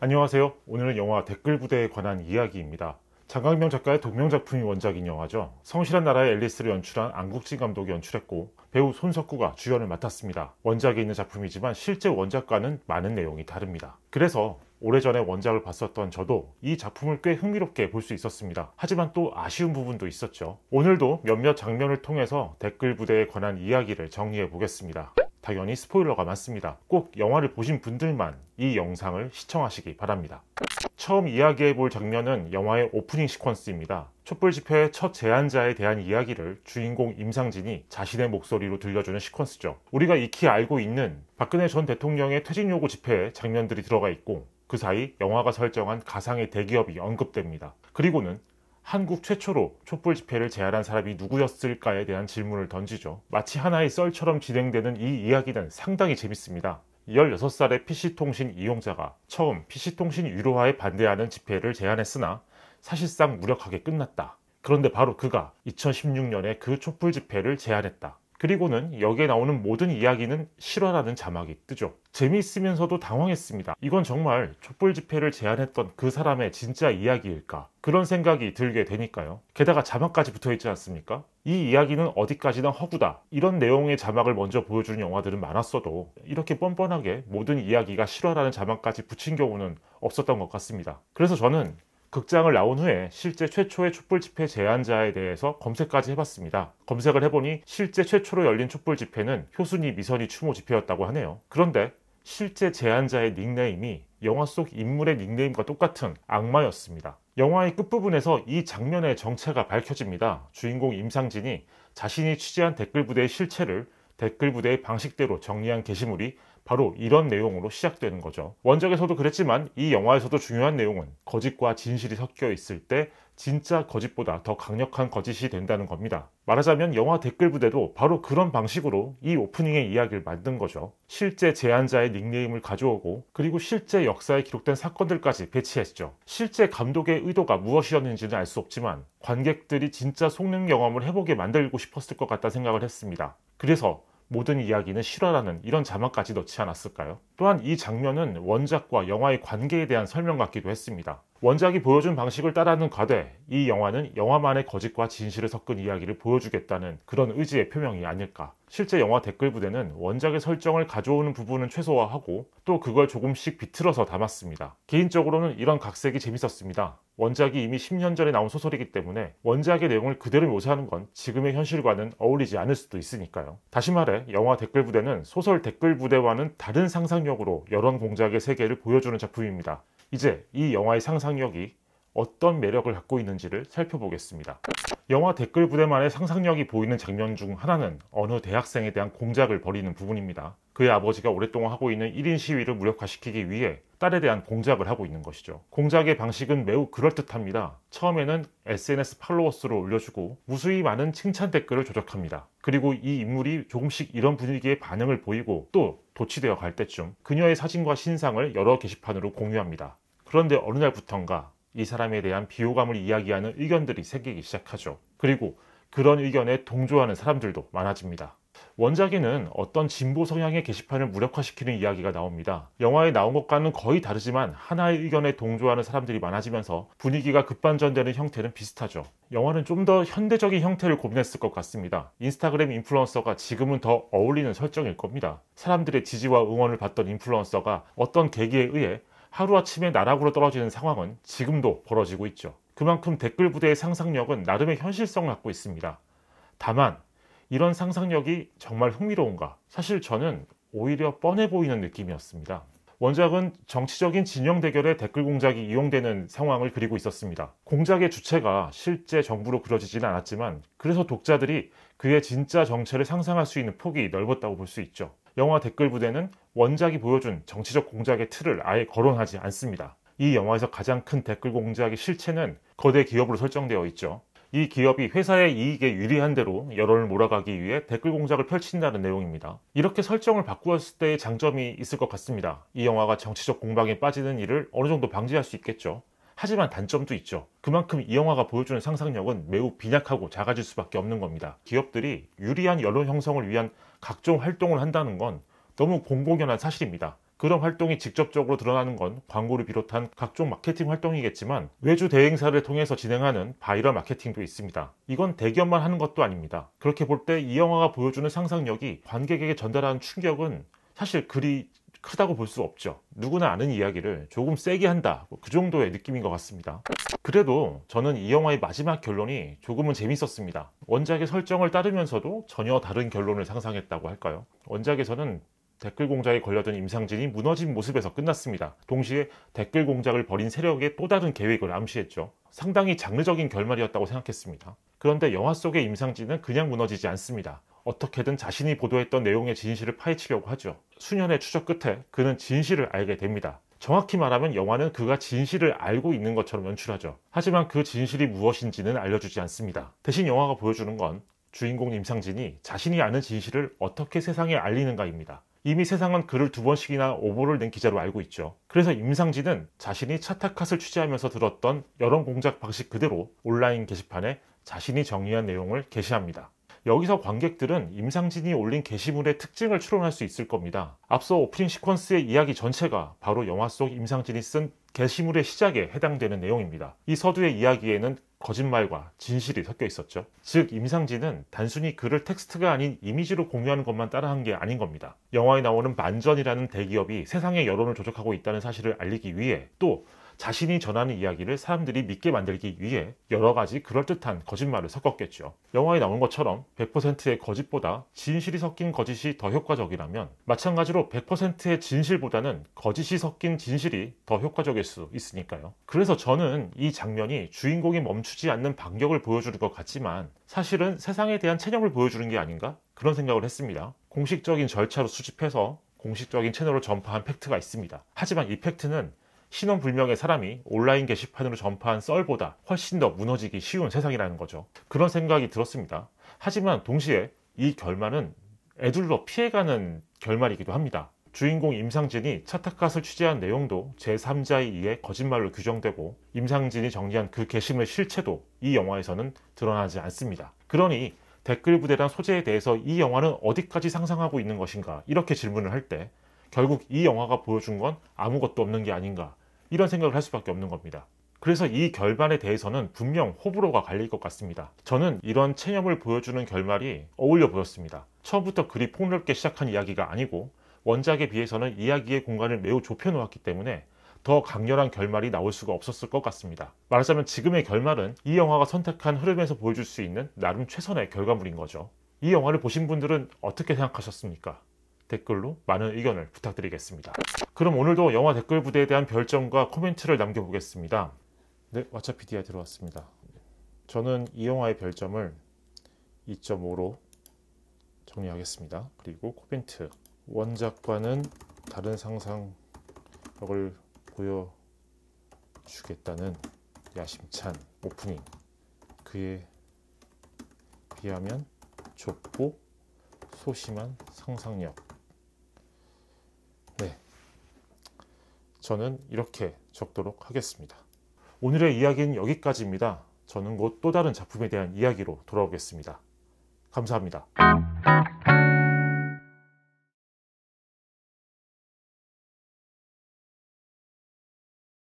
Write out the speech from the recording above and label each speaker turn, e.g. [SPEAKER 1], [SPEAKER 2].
[SPEAKER 1] 안녕하세요. 오늘은 영화 댓글 부대에 관한 이야기입니다. 장강명 작가의 동명작품이 원작인 영화죠. 성실한 나라의 앨리스를 연출한 안국진 감독이 연출했고 배우 손석구가 주연을 맡았습니다. 원작에 있는 작품이지만 실제 원작과는 많은 내용이 다릅니다. 그래서 오래전에 원작을 봤었던 저도 이 작품을 꽤 흥미롭게 볼 수 있었습니다. 하지만 또 아쉬운 부분도 있었죠. 오늘도 몇몇 장면을 통해서 댓글 부대에 관한 이야기를 정리해 보겠습니다. 당연히 스포일러가 많습니다. 꼭 영화를 보신 분들만 이 영상을 시청하시기 바랍니다. 처음 이야기해 볼 장면은 영화의 오프닝 시퀀스입니다. 촛불 집회의 첫 제안자에 대한 이야기를 주인공 임상진이 자신의 목소리로 들려주는 시퀀스죠. 우리가 익히 알고 있는 박근혜 전 대통령의 퇴진 요구 집회에 장면들이 들어가 있고 그 사이 영화가 설정한 가상의 대기업이 언급됩니다. 그리고는 한국 최초로 촛불 집회를 제안한 사람이 누구였을까에 대한 질문을 던지죠. 마치 하나의 썰처럼 진행되는 이 이야기는 상당히 재밌습니다. 16살의 PC통신 이용자가 처음 PC통신 유료화에 반대하는 집회를 제안했으나 사실상 무력하게 끝났다. 그런데 바로 그가 2016년에 그 촛불 집회를 제안했다. 그리고는 여기에 나오는 모든 이야기는 실화라는 자막이 뜨죠. 재미있으면서도 당황했습니다. 이건 정말 촛불 집회를 제안했던 그 사람의 진짜 이야기일까? 그런 생각이 들게 되니까요. 게다가 자막까지 붙어있지 않습니까? 이 이야기는 어디까지나 허구다. 이런 내용의 자막을 먼저 보여주는 영화들은 많았어도 이렇게 뻔뻔하게 모든 이야기가 실화라는 자막까지 붙인 경우는 없었던 것 같습니다. 그래서 저는 극장을 나온 후에 실제 최초의 촛불 집회 제안자에 대해서 검색까지 해봤습니다. 검색을 해보니 실제 최초로 열린 촛불 집회는 효순이 미선이 추모 집회였다고 하네요. 그런데 실제 제안자의 닉네임이 영화 속 인물의 닉네임과 똑같은 악마였습니다. 영화의 끝부분에서 이 장면의 정체가 밝혀집니다. 주인공 임상진이 자신이 취재한 댓글 부대의 실체를 댓글 부대의 방식대로 정리한 게시물이 바로 이런 내용으로 시작되는 거죠. 원작에서도 그랬지만 이 영화에서도 중요한 내용은 거짓과 진실이 섞여 있을 때 진짜 거짓보다 더 강력한 거짓이 된다는 겁니다. 말하자면 영화 댓글 부대도 바로 그런 방식으로 이 오프닝의 이야기를 만든 거죠. 실제 제안자의 닉네임을 가져오고 그리고 실제 역사에 기록된 사건들까지 배치했죠. 실제 감독의 의도가 무엇이었는지는 알 수 없지만 관객들이 진짜 속는 경험을 해보게 만들고 싶었을 것 같다는 생각을 했습니다. 그래서 모든 이야기는 실화라는 이런 자막까지 넣지 않았을까요? 또한 이 장면은 원작과 영화의 관계에 대한 설명 같기도 했습니다. 원작이 보여준 방식을 따라하는 과대 이 영화는 영화만의 거짓과 진실을 섞은 이야기를 보여주겠다는 그런 의지의 표명이 아닐까. 실제 영화 댓글 부대는 원작의 설정을 가져오는 부분은 최소화하고 또 그걸 조금씩 비틀어서 담았습니다. 개인적으로는 이런 각색이 재밌었습니다. 원작이 이미 10년 전에 나온 소설이기 때문에 원작의 내용을 그대로 묘사하는 건 지금의 현실과는 어울리지 않을 수도 있으니까요. 다시 말해 영화 댓글 부대는 소설 댓글 부대와는 다른 상상력으로 여론 공작의 세계를 보여주는 작품입니다. 이제 이 영화의 상상력이 어떤 매력을 갖고 있는지를 살펴보겠습니다. 영화 댓글 부대만의 상상력이 보이는 장면 중 하나는 어느 대학생에 대한 공작을 벌이는 부분입니다. 그의 아버지가 오랫동안 하고 있는 1인 시위를 무력화시키기 위해 딸에 대한 공작을 하고 있는 것이죠. 공작의 방식은 매우 그럴듯합니다. 처음에는 SNS 팔로워 수를 올려주고 무수히 많은 칭찬 댓글을 조작합니다. 그리고 이 인물이 조금씩 이런 분위기에 반응을 보이고 또 도취되어 갈 때쯤 그녀의 사진과 신상을 여러 게시판으로 공유합니다. 그런데 어느 날부턴가 이 사람에 대한 비호감을 이야기하는 의견들이 생기기 시작하죠. 그리고 그런 의견에 동조하는 사람들도 많아집니다. 원작에는 어떤 진보 성향의 게시판을 무력화시키는 이야기가 나옵니다. 영화에 나온 것과는 거의 다르지만 하나의 의견에 동조하는 사람들이 많아지면서 분위기가 급반전되는 형태는 비슷하죠. 영화는 좀 더 현대적인 형태를 고민했을 것 같습니다. 인스타그램 인플루언서가 지금은 더 어울리는 설정일 겁니다. 사람들의 지지와 응원을 받던 인플루언서가 어떤 계기에 의해 하루아침에 나락으로 떨어지는 상황은 지금도 벌어지고 있죠. 그만큼 댓글 부대의 상상력은 나름의 현실성을 갖고 있습니다. 다만 이런 상상력이 정말 흥미로운가? 사실 저는 오히려 뻔해 보이는 느낌이었습니다. 원작은 정치적인 진영 대결에 댓글 공작이 이용되는 상황을 그리고 있었습니다. 공작의 주체가 실제 정부로 그려지지는 않았지만 그래서 독자들이 그의 진짜 정체를 상상할 수 있는 폭이 넓었다고 볼 수 있죠. 영화 댓글 부대는 원작이 보여준 정치적 공작의 틀을 아예 거론하지 않습니다. 이 영화에서 가장 큰 댓글 공작의 실체는 거대 기업으로 설정되어 있죠. 이 기업이 회사의 이익에 유리한 대로 여론을 몰아가기 위해 댓글 공작을 펼친다는 내용입니다. 이렇게 설정을 바꾸었을 때의 장점이 있을 것 같습니다. 이 영화가 정치적 공방에 빠지는 일을 어느 정도 방지할 수 있겠죠. 하지만 단점도 있죠. 그만큼 이 영화가 보여주는 상상력은 매우 빈약하고 작아질 수밖에 없는 겁니다. 기업들이 유리한 여론 형성을 위한 각종 활동을 한다는 건 너무 공공연한 사실입니다. 그런 활동이 직접적으로 드러나는 건 광고를 비롯한 각종 마케팅 활동이겠지만 외주 대행사를 통해서 진행하는 바이럴 마케팅도 있습니다. 이건 대기업만 하는 것도 아닙니다. 그렇게 볼 때 이 영화가 보여주는 상상력이 관객에게 전달하는 충격은 사실 그리 크다고 볼 수 없죠. 누구나 아는 이야기를 조금 세게 한다, 그 정도의 느낌인 것 같습니다. 그래도 저는 이 영화의 마지막 결론이 조금은 재밌었습니다. 원작의 설정을 따르면서도 전혀 다른 결론을 상상했다고 할까요? 원작에서는 댓글 공작에 걸려든 임상진이 무너진 모습에서 끝났습니다. 동시에 댓글 공작을 벌인 세력의 또 다른 계획을 암시했죠. 상당히 장르적인 결말이었다고 생각했습니다. 그런데 영화 속의 임상진은 그냥 무너지지 않습니다. 어떻게든 자신이 보도했던 내용의 진실을 파헤치려고 하죠. 수년의 추적 끝에 그는 진실을 알게 됩니다. 정확히 말하면 영화는 그가 진실을 알고 있는 것처럼 연출하죠. 하지만 그 진실이 무엇인지는 알려주지 않습니다. 대신 영화가 보여주는 건 주인공 임상진이 자신이 아는 진실을 어떻게 세상에 알리는가입니다. 이미 세상은 그를 2번씩이나 오보를 낸 기자로 알고 있죠. 그래서 임상진은 자신이 차타컷을 취재하면서 들었던 여론 공작 방식 그대로 온라인 게시판에 자신이 정리한 내용을 게시합니다. 여기서 관객들은 임상진이 올린 게시물의 특징을 추론할 수 있을 겁니다. 앞서 오프닝 시퀀스의 이야기 전체가 바로 영화 속 임상진이 쓴 게시물의 시작에 해당되는 내용입니다. 이 서두의 이야기에는 거짓말과 진실이 섞여 있었죠. 즉 임상진은 단순히 글을 텍스트가 아닌 이미지로 공유하는 것만 따라한 게 아닌 겁니다. 영화에 나오는 만전이라는 대기업이 세상의 여론을 조작하고 있다는 사실을 알리기 위해, 또 자신이 전하는 이야기를 사람들이 믿게 만들기 위해 여러 가지 그럴듯한 거짓말을 섞었겠죠. 영화에 나온 것처럼 100%의 거짓보다 진실이 섞인 거짓이 더 효과적이라면, 마찬가지로 100%의 진실보다는 거짓이 섞인 진실이 더 효과적일 수 있으니까요. 그래서 저는 이 장면이 주인공이 멈추지 않는 반격을 보여주는 것 같지만 사실은 세상에 대한 체념을 보여주는 게 아닌가? 그런 생각을 했습니다. 공식적인 절차로 수집해서 공식적인 채널로 전파한 팩트가 있습니다. 하지만 이 팩트는 신원불명의 사람이 온라인 게시판으로 전파한 썰보다 훨씬 더 무너지기 쉬운 세상이라는 거죠. 그런 생각이 들었습니다. 하지만 동시에 이 결말은 애둘러 피해가는 결말이기도 합니다. 주인공 임상진이 차타컷을 취재한 내용도 제3자에 의해 거짓말로 규정되고, 임상진이 정리한 그 게시물의 실체도 이 영화에서는 드러나지 않습니다. 그러니 댓글 부대란 소재에 대해서 이 영화는 어디까지 상상하고 있는 것인가, 이렇게 질문을 할 때 결국 이 영화가 보여준 건 아무것도 없는 게 아닌가, 이런 생각을 할 수밖에 없는 겁니다. 그래서 이 결말에 대해서는 분명 호불호가 갈릴 것 같습니다. 저는 이런 체념을 보여주는 결말이 어울려 보였습니다. 처음부터 그리 폭넓게 시작한 이야기가 아니고 원작에 비해서는 이야기의 공간을 매우 좁혀놓았기 때문에 더 강렬한 결말이 나올 수가 없었을 것 같습니다. 말하자면 지금의 결말은 이 영화가 선택한 흐름에서 보여줄 수 있는 나름 최선의 결과물인 거죠. 이 영화를 보신 분들은 어떻게 생각하셨습니까? 댓글로 많은 의견을 부탁드리겠습니다. 그럼 오늘도 영화 댓글 부대에 대한 별점과 코멘트를 남겨보겠습니다. 네, 왓챠PD에 들어왔습니다. 저는 이 영화의 별점을 2.5로 정리하겠습니다. 그리고 코멘트, 원작과는 다른 상상력을 보여주겠다는 야심찬 오프닝, 그에 비하면 좁고 소심한 상상력. 네, 저는 이렇게 적도록 하겠습니다. 오늘의 이야기는 여기까지입니다. 저는 곧 또 다른 작품에 대한 이야기로 돌아오겠습니다. 감사합니다.